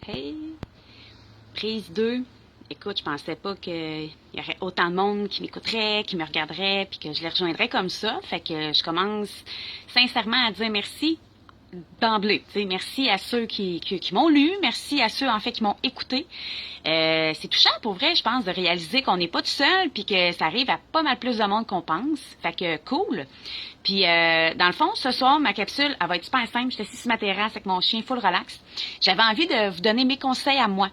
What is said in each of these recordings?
Hey, prise 2. Écoute, je pensais pas qu'il y aurait autant de monde qui m'écouterait, qui me regarderait, puis que je les rejoindrais comme ça. Fait que je commence sincèrement à dire merci d'emblée. Merci à ceux qui m'ont lu, merci à ceux en fait qui m'ont écouté. C'est touchant pour vrai, je pense, de réaliser qu'on n'est pas tout seul, puis que ça arrive à pas mal plus de monde qu'on pense. Fait que cool. Puis dans le fond, ce soir, ma capsule, elle va être super simple. Je suis assise sur ma terrasse avec mon chien full relax. J'avais envie de vous donner mes conseils à moi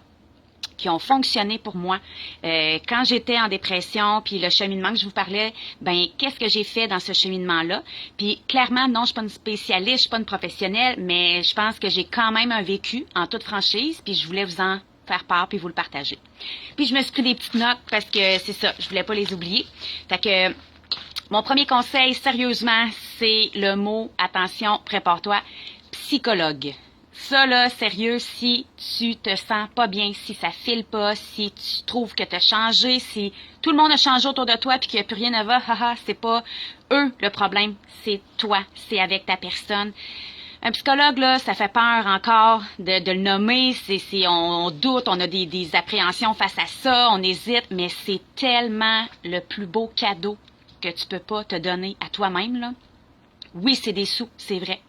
qui ont fonctionné pour moi quand j'étais en dépression, puis le cheminement que je vous parlais, ben qu'est-ce que j'ai fait dans ce cheminement-là? Puis clairement, non, je suis pas une spécialiste, je suis pas une professionnelle, mais je pense que j'ai quand même un vécu en toute franchise, puis je voulais vous en faire part puis vous le partager. Puis je me suis pris des petites notes parce que c'est ça, je voulais pas les oublier. Fait que mon premier conseil, sérieusement, c'est le mot, attention, prépare-toi, psychologue. Ça, là, sérieux, si tu te sens pas bien, si ça file pas, si tu trouves que tu as changé, si tout le monde a changé autour de toi puis que plus rien ne va, haha, c'est pas eux le problème, c'est toi, c'est avec ta personne. Un psychologue, là, ça fait peur encore de le nommer, on doute, on a des appréhensions face à ça, on hésite, mais c'est tellement le plus beau cadeau que tu peux pas te donner à toi-même, là. Oui, c'est des sous, c'est vrai.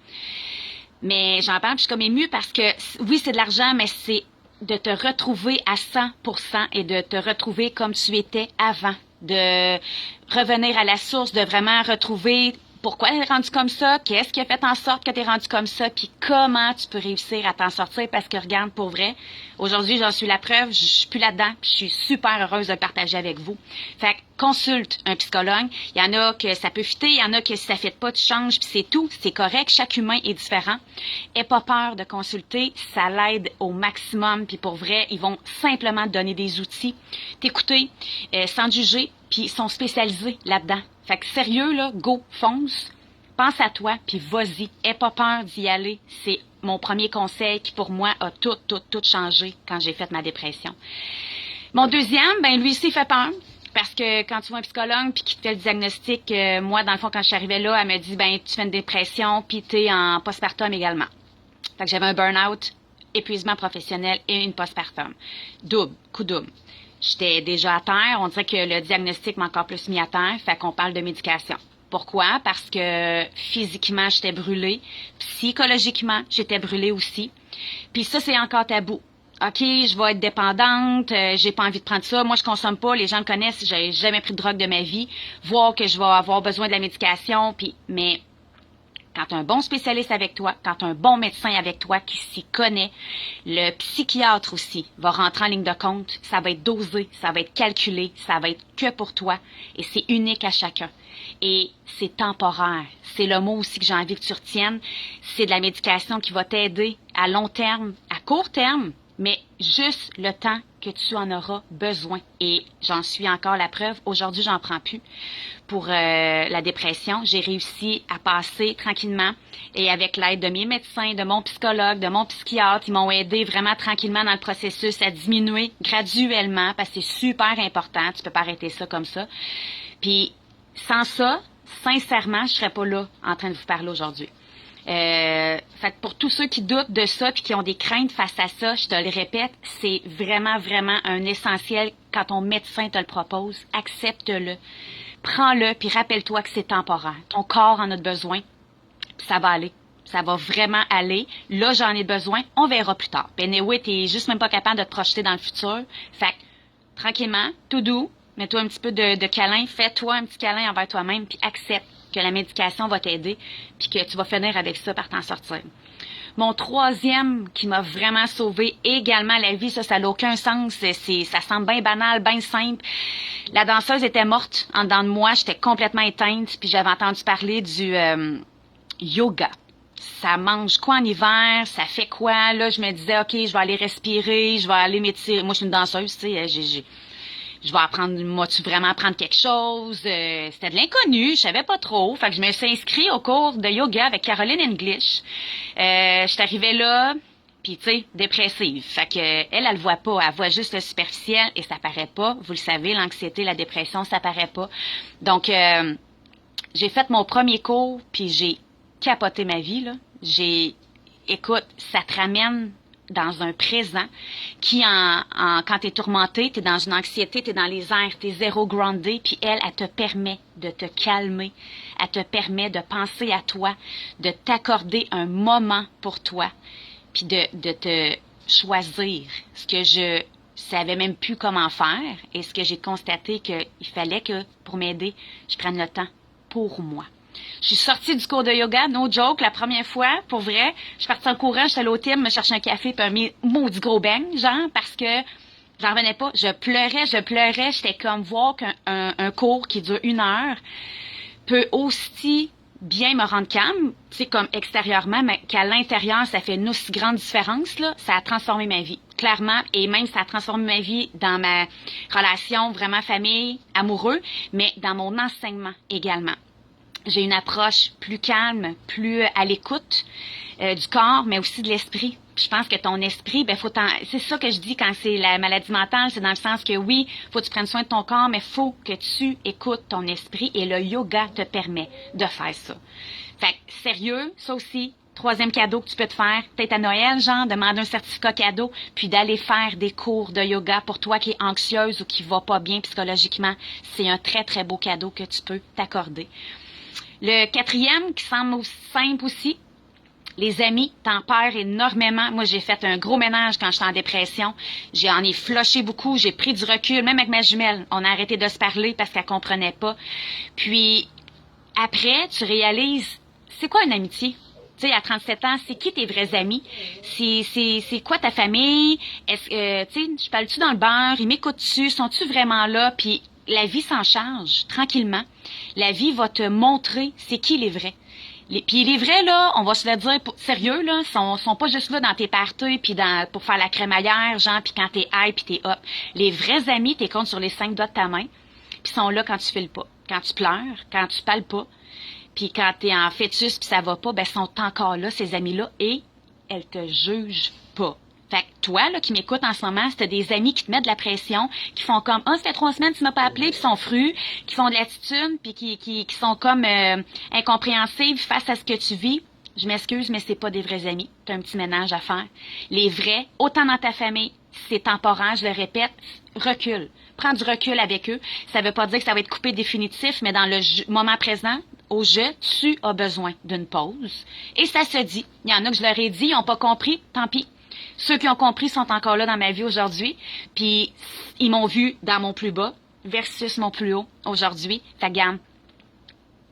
Mais j'en parle, puis je suis comme émue parce que, oui, c'est de l'argent, mais c'est de te retrouver à 100% et de te retrouver comme tu étais avant. De revenir à la source, de vraiment retrouver pourquoi tu es rendu comme ça, qu'est-ce qui a fait en sorte que tu es rendu comme ça, puis comment tu peux réussir à t'en sortir. Parce que, regarde, pour vrai, aujourd'hui, j'en suis la preuve, je suis plus là-dedans, puis je suis super heureuse de le partager avec vous. Fait que, consulte un psychologue. Il y en a que ça peut fitter, il y en a que si ça ne fit pas, tu changes, puis c'est tout. C'est correct, chaque humain est différent. Aie pas peur de consulter, ça l'aide au maximum, puis pour vrai, ils vont simplement te donner des outils, t'écouter, sans te juger, puis ils sont spécialisés là-dedans. Fait que sérieux, là, go, fonce, pense à toi, puis vas-y. Aie pas peur d'y aller. C'est mon premier conseil qui, pour moi, a tout changé quand j'ai fait ma dépression. Mon deuxième, ben lui aussi, fait peur. Parce que quand tu vois un psychologue puis qui te fait le diagnostic, moi, dans le fond, quand je suis arrivée là, elle me dit, ben tu fais une dépression puis t'es en postpartum également. Fait que j'avais un burn-out, épuisement professionnel et une postpartum. Coup double. J'étais déjà à terre. On dirait que le diagnostic m'a encore plus mis à terre. Fait qu'on parle de médication. Pourquoi? Parce que physiquement, j'étais brûlée. Psychologiquement, j'étais brûlée aussi. Puis ça, c'est encore tabou. OK, je vais être dépendante, j'ai pas envie de prendre ça. Moi, je consomme pas. Les gens le connaissent. J'ai jamais pris de drogue de ma vie. Voir que je vais avoir besoin de la médication. Mais quand tu as un bon spécialiste avec toi, quand tu as un bon médecin avec toi qui s'y connaît, le psychiatre aussi va rentrer en ligne de compte. Ça va être dosé, ça va être calculé, ça va être que pour toi. Et c'est unique à chacun. Et c'est temporaire. C'est le mot aussi que j'ai envie que tu retiennes. C'est de la médication qui va t'aider à long terme, à court terme, mais juste le temps que tu en auras besoin. Et j'en suis encore la preuve. Aujourd'hui, j'en prends plus. Pour la dépression, j'ai réussi à passer tranquillement et avec l'aide de mes médecins, de mon psychologue, de mon psychiatre, ils m'ont aidé vraiment tranquillement dans le processus à diminuer graduellement parce que c'est super important. Tu peux pas arrêter ça comme ça. Puis sans ça, sincèrement, je serais pas là en train de vous parler aujourd'hui. Fait que pour tous ceux qui doutent de ça puis qui ont des craintes face à ça, je te le répète, c'est vraiment un essentiel quand ton médecin te le propose. Accepte-le. Prends-le, puis rappelle-toi que c'est temporaire. Ton corps en a besoin, puis ça va aller. Ça va vraiment aller. Là, j'en ai besoin, on verra plus tard. Puis anyway, t'es juste même pas capable de te projeter dans le futur. Fait que, tranquillement, tout doux, mets-toi un petit peu de câlin, fais-toi un petit câlin envers toi-même, puis accepte que la médication va t'aider, puis que tu vas finir avec ça par t'en sortir. Mon troisième qui m'a vraiment sauvé également la vie, ça n'a aucun sens, ça semble bien banal, bien simple. La danseuse était morte en dedans de moi, j'étais complètement éteinte, puis j'avais entendu parler du yoga. Ça mange quoi en hiver? Ça fait quoi? Là, je me disais, OK, je vais aller respirer, je vais aller m'étirer. Moi, je suis une danseuse, tu sais, je vais apprendre, moi-tu vraiment apprendre quelque chose? C'était de l'inconnu, je savais pas trop. Fait que je me suis inscrite au cours de yoga avec Caroline English. Je suis arrivée là, puis tu sais, dépressive. Fait que elle le voit pas, elle voit juste le superficiel et ça paraît pas. Vous le savez, l'anxiété, la dépression, ça paraît pas. Donc, j'ai fait mon premier cours, puis j'ai capoté ma vie, là. Écoute, ça te ramène dans un présent, qui quand t'es tourmenté, t'es dans une anxiété, t'es dans les airs, t'es zéro groundé, puis elle te permet de te calmer, elle te permet de penser à toi, de t'accorder un moment pour toi, puis de te choisir. Ce que je savais même plus comment faire, et ce que j'ai constaté qu'il fallait que, pour m'aider, je prenne le temps pour moi. Je suis sortie du cours de yoga, no joke, la première fois, pour vrai. Je suis partie en courant, j'étais allée au Tim, me chercher un café puis un maudit gros bang, genre, parce que j'en revenais pas. Je pleurais. J'étais comme voir qu'un cours qui dure 1 heure peut aussi bien me rendre calme, c'est comme extérieurement, mais qu'à l'intérieur, ça fait une aussi grande différence, là. Ça a transformé ma vie, clairement, et même ça a transformé ma vie dans ma relation vraiment famille, amoureux, mais dans mon enseignement également. J'ai une approche plus calme, plus à l'écoute du corps, mais aussi de l'esprit. Puis je pense que ton esprit, c'est ça que je dis quand c'est la maladie mentale, c'est dans le sens que oui, faut que tu prennes soin de ton corps, mais faut que tu écoutes ton esprit et le yoga te permet de faire ça. Fait que, sérieux, ça aussi, 3e cadeau que tu peux te faire, peut-être à Noël, genre, demander un certificat cadeau, puis d'aller faire des cours de yoga pour toi qui est anxieuse ou qui va pas bien psychologiquement. C'est un très, très beau cadeau que tu peux t'accorder. Le 4e, qui semble simple aussi, les amis t'en perds énormément. Moi, j'ai fait un gros ménage quand j'étais en dépression. J'en ai flushé beaucoup, j'ai pris du recul, même avec ma jumelle. On a arrêté de se parler parce qu'elle comprenait pas. Puis, après, tu réalises, c'est quoi une amitié? Tu sais, à 37 ans, c'est qui tes vrais amis? C'est quoi ta famille? Est-ce que, tu sais, je parle-tu dans le beurre? Ils m'écoutent-tu? Sont-tu vraiment là? Puis, la vie s'en charge, tranquillement. La vie va te montrer c'est qui les vrais. Puis les vrais, là, on va se le dire, sérieux, là, sont pas juste là dans tes parties puis pour faire la crémaillère, genre, puis quand t'es high puis t'es up. Les vrais amis, t'es comptes sur les 5 doigts de ta main, puis sont là quand tu files pas, quand tu pleures, quand tu parles pas, puis quand t'es en fœtus puis ça va pas, ben, sont encore là, ces amis-là, et elles te jugent pas. Fait que toi, là, qui m'écoutes en ce moment, si t'as des amis qui te mettent de la pression, qui font comme, ça fait 3 semaines que tu m'as pas appelé, puis sont frus, qui font de l'attitude, puis qui sont comme incompréhensibles face à ce que tu vis, je m'excuse, mais c'est pas des vrais amis. T'as un petit ménage à faire. Les vrais, autant dans ta famille, c'est temporaire, je le répète, recule. Prends du recul avec eux. Ça veut pas dire que ça va être coupé définitif, mais dans le moment présent, au jeu, tu as besoin d'une pause. Et ça se dit. Il y en a que je leur ai dit, ils n'ont pas compris, tant pis. Ceux qui ont compris sont encore là dans ma vie aujourd'hui, puis ils m'ont vu dans mon plus bas versus mon plus haut aujourd'hui. Fait que, regarde,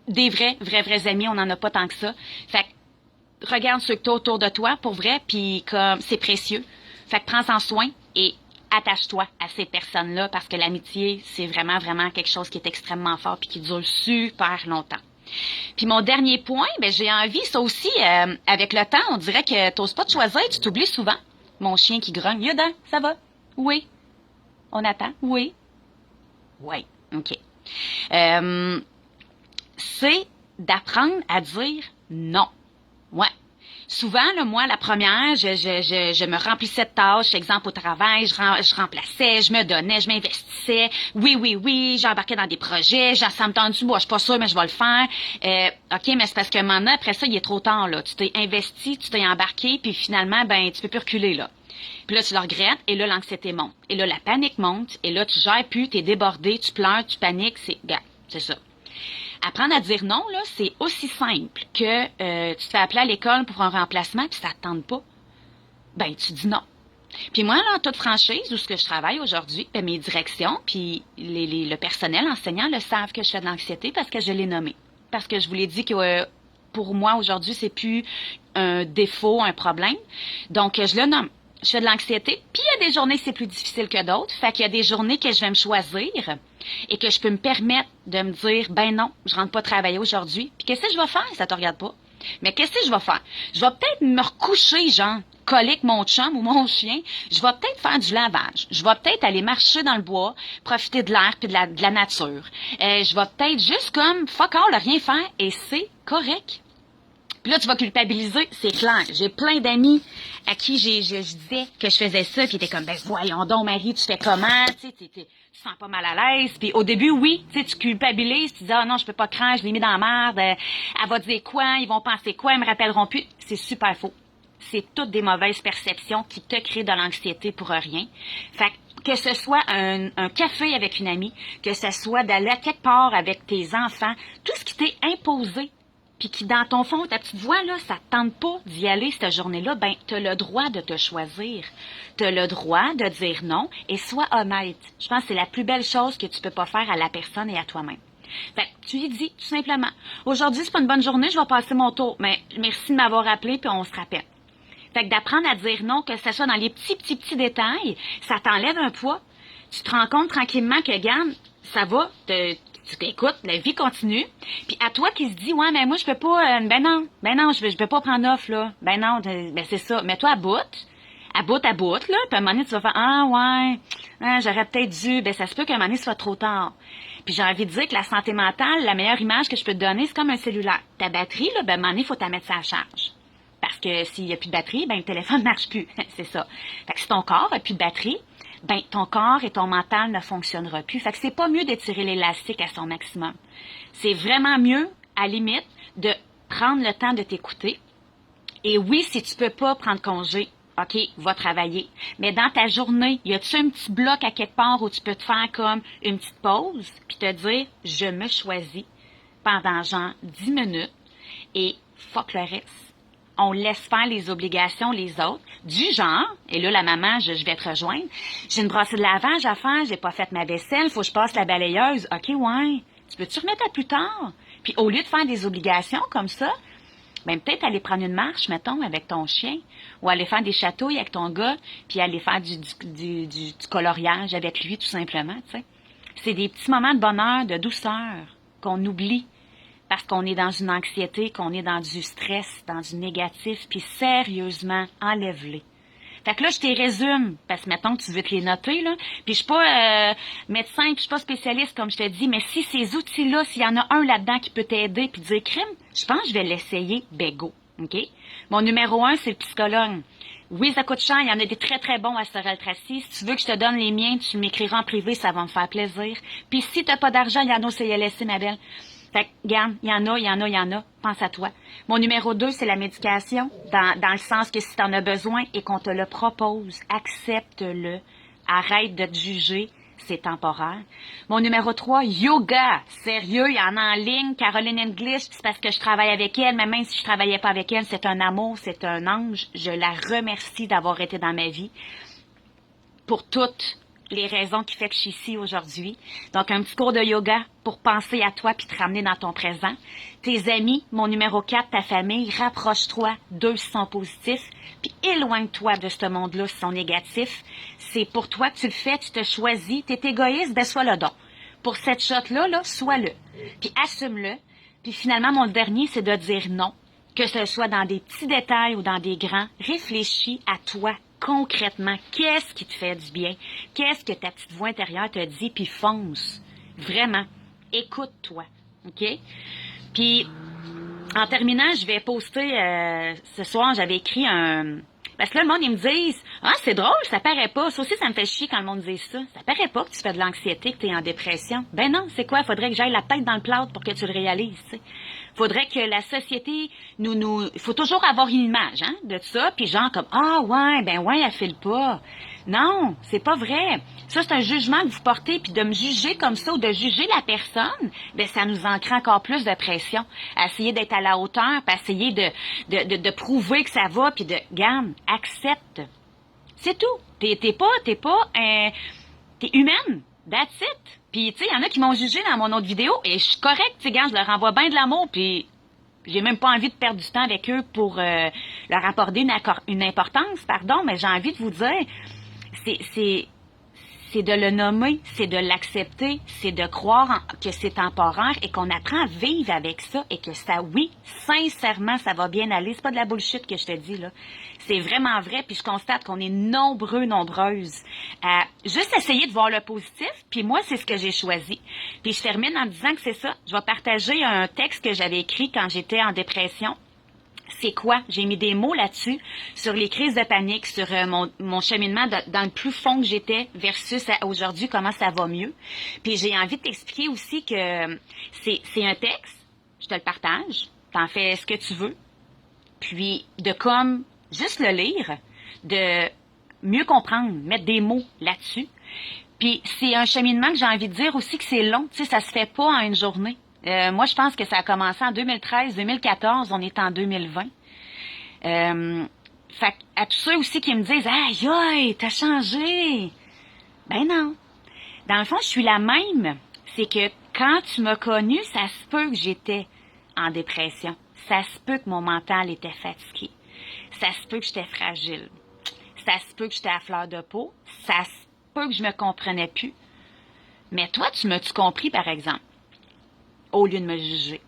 des vrais amis, on n'en a pas tant que ça. Fait que, regarde ceux que tu as autour de toi, pour vrai, puis comme c'est précieux. Fait que prends-en soin et attache-toi à ces personnes-là, parce que l'amitié, c'est vraiment, vraiment quelque chose qui est extrêmement fort puis qui dure super longtemps. Puis mon dernier point, j'ai envie, ça aussi, avec le temps, on dirait que t'oses pas te choisir, tu t'oublies souvent. Mon chien qui grogne, Yoda, ça va? Oui. On attend? Oui. Oui. OK. C'est d'apprendre à dire non. Ouais. Souvent, là, moi, la première, je me remplissais de tâches, exemple au travail, je remplaçais, je me donnais, je m'investissais. Oui, j'embarquais dans des projets, ça me tendu, moi, je suis pas sûre, mais je vais le faire. OK, mais c'est parce que maintenant, après ça, il est trop tard, là. Tu t'es investi, tu t'es embarqué, puis finalement, tu peux plus reculer, là. Puis là, tu le regrettes, et là, l'anxiété monte. Et là, la panique monte, et là, tu gères plus, t'es débordé, tu pleures, tu paniques, c'est ça. Apprendre à dire non, là, c'est aussi simple que tu te fais appeler à l'école pour un remplacement puis ça te tente pas. Tu dis non. Puis moi, là, en toute franchise, où ce que je travaille aujourd'hui, mes directions, puis le personnel enseignant le savent que je fais de l'anxiété parce que je l'ai nommé. Parce que je vous l'ai dit que pour moi, aujourd'hui, c'est plus un défaut, un problème. Donc, je le nomme. Je fais de l'anxiété. Puis il y a des journées c'est plus difficile que d'autres. Fait qu'il y a des journées que je vais me choisir et que je peux me permettre de me dire, non, je rentre pas travailler aujourd'hui. Puis qu'est-ce que je vais faire? Ça te regarde pas. Mais qu'est-ce que je vais faire? Je vais peut-être me recoucher, genre, coller avec mon chum ou mon chien. Je vais peut-être faire du lavage. Je vais peut-être aller marcher dans le bois, profiter de l'air puis de la nature. Je vais peut-être juste comme fuck all, rien faire et c'est correct. Puis là, tu vas culpabiliser, c'est clair. J'ai plein d'amis à qui je disais que je faisais ça, puis ils étaient comme, voyons donc, Marie, tu fais comment? Tu sens pas mal à l'aise. Puis au début, oui, tu culpabilises, tu dis, non, je peux pas craindre, je l'ai mis dans la merde, elle va dire quoi, ils vont penser quoi, ils me rappelleront plus. C'est super faux. c'est toutes des mauvaises perceptions qui te créent de l'anxiété pour rien. Fait que ce soit un café avec une amie, que ce soit d'aller à quelque part avec tes enfants, tout ce qui t'est imposé, puis qui, dans ton fond, ta petite voix, là, ça te tente pas d'y aller cette journée-là, ben, t'as le droit de te choisir. T'as le droit de dire non et sois honnête. Je pense que c'est la plus belle chose que tu peux pas faire à la personne et à toi-même. Fait que tu lui dis, tout simplement, aujourd'hui, c'est pas une bonne journée, je vais passer mon tour, mais merci de m'avoir appelé, puis on se rappelle. Fait que d'apprendre à dire non, que ce soit dans les petits détails, ça t'enlève un poids. Tu te rends compte tranquillement que, regarde, ça va, tu t'écoutes, la vie continue. Puis à toi qui se dis, ouais, mais moi, je peux pas, ben non, je peux pas prendre off, là. Ben non, ben c'est ça. Mets-toi à bout, là. Puis à un moment donné, tu vas faire, ah, ouais, j'aurais peut-être dû. Ben ça se peut qu'à un moment donné, ce soit trop tard. Puis j'ai envie de dire que la santé mentale, la meilleure image que je peux te donner, c'est comme un cellulaire. Ta batterie, là, ben à un moment donné, il faut t'en mettre ça à charge. Parce que s'il n'y a plus de batterie, ben le téléphone ne marche plus. C'est ça. Fait que si ton corps n'a plus de batterie, ben ton corps et ton mental ne fonctionneront plus. Fait que c'est pas mieux d'étirer l'élastique à son maximum. C'est vraiment mieux, à la limite, de prendre le temps de t'écouter. Et oui, si tu peux pas prendre congé, OK, va travailler. Mais dans ta journée, y a-tu un petit bloc à quelque part où tu peux te faire comme une petite pause, puis te dire, je me choisis pendant genre 10 minutes et fuck le reste. On laisse faire les obligations les autres, du genre, et là, la maman, je vais te rejoindre, j'ai une brassée de lavage à faire, j'ai pas fait ma vaisselle, faut que je passe la balayeuse. OK, ouais, tu peux-tu remettre à plus tard? Puis au lieu de faire des obligations comme ça, ben peut-être aller prendre une marche, mettons, avec ton chien, ou aller faire des chatouilles avec ton gars, puis aller faire du coloriage avec lui, tout simplement, tu sais. C'est des petits moments de bonheur, de douceur, qu'on oublie, parce qu'on est dans une anxiété, qu'on est dans du stress, dans du négatif, puis sérieusement, enlève-les. Fait que là, je t'y résume, parce que mettons que tu veux te les noter, là, puis je suis pas médecin, puis je suis pas spécialiste, comme je te dis, mais si ces outils-là, s'il y en a un là-dedans qui peut t'aider, puis dire, crime, je pense que je vais l'essayer, ben go, OK? Mon numéro 1, c'est le psychologue. Oui, ça coûte cher, il y en a des très, très bons à Sorel Tracy. Si tu veux que je te donne les miens, tu m'écriras en privé, ça va me faire plaisir. Puis si t'as pas d'argent, il y en a au CLSC, ma belle. Fait que, regarde, il y en a. Pense à toi. Mon numéro 2, c'est la médication, dans le sens que si tu en as besoin et qu'on te le propose, accepte-le. Arrête de te juger. C'est temporaire. Mon numéro 3, yoga. Sérieux, il y en a en ligne. Caroline English, c'est parce que je travaille avec elle, mais même si je travaillais pas avec elle, c'est un amour, c'est un ange. Je la remercie d'avoir été dans ma vie pour toutes les raisons qui fait que je suis ici aujourd'hui. Donc, un petit cours de yoga pour penser à toi puis te ramener dans ton présent. Tes amis, mon numéro 4, ta famille, rapproche-toi d'eux qui sont positifs, puis éloigne-toi de ce monde-là qui sont négatifs. C'est pour toi que tu le fais, tu te choisis, t'es égoïste, ben sois le don. Pour cette shot-là, là, sois-le. Puis assume-le. Puis finalement, mon dernier, c'est de dire non. Que ce soit dans des petits détails ou dans des grands, réfléchis à toi concrètement. Qu'est-ce qui te fait du bien? Qu'est-ce que ta petite voix intérieure te dit? Puis fonce. Vraiment. Écoute-toi. OK? Puis, en terminant, je vais poster, ce soir, j'avais écrit un... Parce que là, le monde, ils me disent, ah, c'est drôle, ça paraît pas. Ça aussi, ça me fait chier quand le monde dit ça. Ça paraît pas que tu fais de l'anxiété, que tu es en dépression. Ben non, c'est quoi? Faudrait que j'aille la tête dans le plâtre pour que tu le réalises, tu sais. Faudrait que la société il faut toujours avoir une image, hein, de ça, puis genre comme, ah, ouais, elle file pas. Non, c'est pas vrai. Ça, c'est un jugement que vous portez, puis de me juger comme ça ou de juger la personne, ben ça nous en crée encore plus de pression. À essayer d'être à la hauteur, puis essayer de prouver que ça va, puis de, garde, accepte. C'est tout. T'es humaine. That's it. Puis, tu sais, il y en a qui m'ont jugé dans mon autre vidéo, et je suis correcte, tu sais, gars, je leur envoie bien de l'amour, puis j'ai même pas envie de perdre du temps avec eux pour leur accorder une importance, mais j'ai envie de vous dire, c'est de le nommer, c'est de l'accepter, c'est de croire que c'est temporaire et qu'on apprend à vivre avec ça et que ça, oui, sincèrement, ça va bien aller. C'est pas de la bullshit que je te dis, là. C'est vraiment vrai, puis je constate qu'on est nombreuses à juste essayer de voir le positif, puis moi, c'est ce que j'ai choisi. Puis je termine en disant que c'est ça. Je vais partager un texte que j'avais écrit quand j'étais en dépression. C'est quoi? J'ai mis des mots là-dessus, sur les crises de panique, sur mon cheminement dans le plus fond que j'étais versus aujourd'hui, comment ça va mieux. Puis j'ai envie de t'expliquer aussi que c'est un texte, je te le partage, t'en fais ce que tu veux, puis de comme juste le lire, de mieux comprendre, mettre des mots là-dessus. Puis c'est un cheminement que j'ai envie de dire aussi que c'est long, tu sais, ça se fait pas en une journée. Moi, je pense que ça a commencé en 2013, 2014, on est en 2020. Fait à tous ceux aussi qui me disent « Aïe, aïe, t'as changé! » Ben non. Dans le fond, je suis la même. C'est que quand tu m'as connue, ça se peut que j'étais en dépression. Ça se peut que mon mental était fatigué. Ça se peut que j'étais fragile. Ça se peut que j'étais à fleur de peau. Ça se peut que je me comprenais plus. Mais toi, tu m'as-tu compris, par exemple, au lieu de me juger?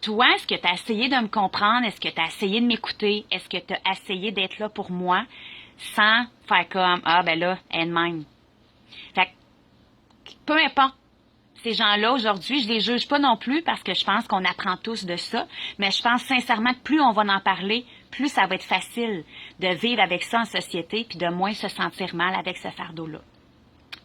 Toi, est-ce que tu as essayé de me comprendre? Est-ce que tu as essayé de m'écouter? Est-ce que tu as essayé d'être là pour moi sans faire comme, ah ben là, elle-même? Fait que, peu importe. Ces gens-là, aujourd'hui, je les juge pas non plus parce que je pense qu'on apprend tous de ça, mais je pense sincèrement que plus on va en parler, plus ça va être facile de vivre avec ça en société puis de moins se sentir mal avec ce fardeau-là.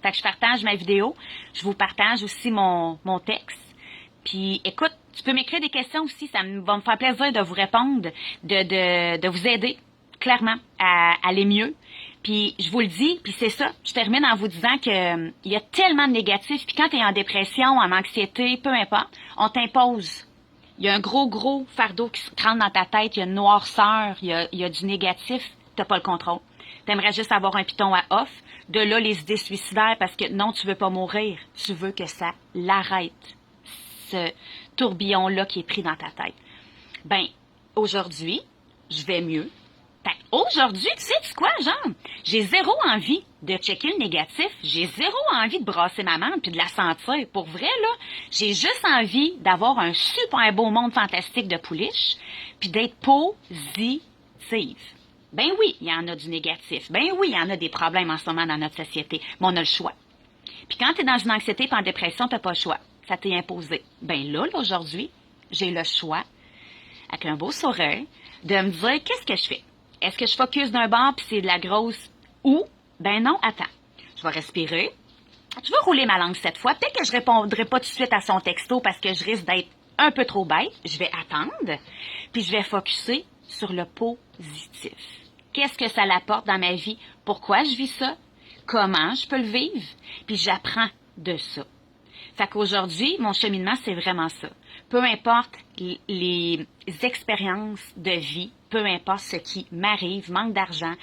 Fait que je partage ma vidéo, je vous partage aussi mon texte. Puis écoute, tu peux m'écrire des questions aussi, ça va me faire plaisir de vous répondre, de vous aider clairement à aller mieux. Puis je vous le dis, puis c'est ça, je termine en vous disant que il y a tellement de négatifs, puis quand tu es en dépression, en anxiété, peu importe, on t'impose. Il y a un gros fardeau qui se rentre dans ta tête, il y a une noirceur, il y a du négatif, t'as pas le contrôle. T'aimerais juste avoir un piton à off, de là les idées suicidaires parce que non, tu veux pas mourir, tu veux que ça l'arrête, ce tourbillon-là qui est pris dans ta tête. Ben, aujourd'hui, je vais mieux. Aujourd'hui, tu sais quoi, genre? J'ai zéro envie de checker le négatif. J'ai zéro envie de brasser ma main puis de la sentir. Pour vrai, là, j'ai juste envie d'avoir un super beau monde fantastique de pouliche puis d'être positive. Ben oui, il y en a du négatif. Ben oui, il y en a des problèmes en ce moment dans notre société. Mais on a le choix. Puis quand tu es dans une anxiété et en dépression, tu n'as pas le choix. Ça t'est imposé. Ben là, aujourd'hui, j'ai le choix, avec un beau sourire, de me dire qu'est-ce que je fais. Est-ce que je focus d'un bord puis c'est de la grosse ou? Ben non, attends. Je vais respirer. Je vais rouler ma langue cette fois. Peut-être que je répondrai pas tout de suite à son texto parce que je risque d'être un peu trop bête. Je vais attendre. Puis je vais focuser sur le positif. Qu'est-ce que ça l'apporte dans ma vie? Pourquoi je vis ça? Comment je peux le vivre? Puis j'apprends de ça. Fait qu'aujourd'hui, mon cheminement, c'est vraiment ça. Peu importe les expériences de vie, peu importe ce qui m'arrive, manque d'argent,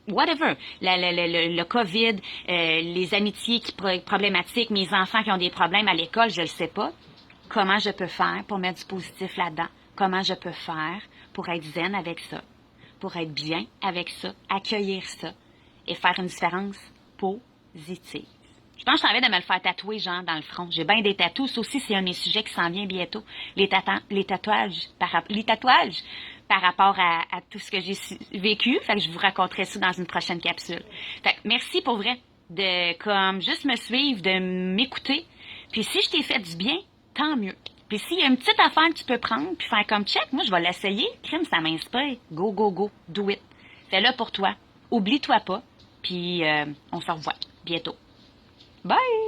whatever, le COVID, les amitiés problématiques, mes enfants qui ont des problèmes à l'école, je ne le sais pas. Comment je peux faire pour mettre du positif là-dedans? Comment je peux faire pour être zen avec ça? Pour être bien avec ça, accueillir ça et faire une différence positive. Je pense que j'ai envie de me le faire tatouer, genre, dans le front. J'ai bien des tatous. Ça aussi, c'est un de mes sujets qui s'en vient bientôt. Les tatouages par rapport à tout ce que j'ai vécu. Fait que je vous raconterai ça dans une prochaine capsule. Fait que merci pour vrai de, comme, juste me suivre, de m'écouter. Puis si je t'ai fait du bien, tant mieux. Puis s'il y a une petite affaire que tu peux prendre puis faire comme check, moi, je vais l'essayer. Crime, ça m'inspire. Go, go, go. Do it. Fais-le pour toi. Oublie-toi pas. Puis on se revoit bientôt. Bye!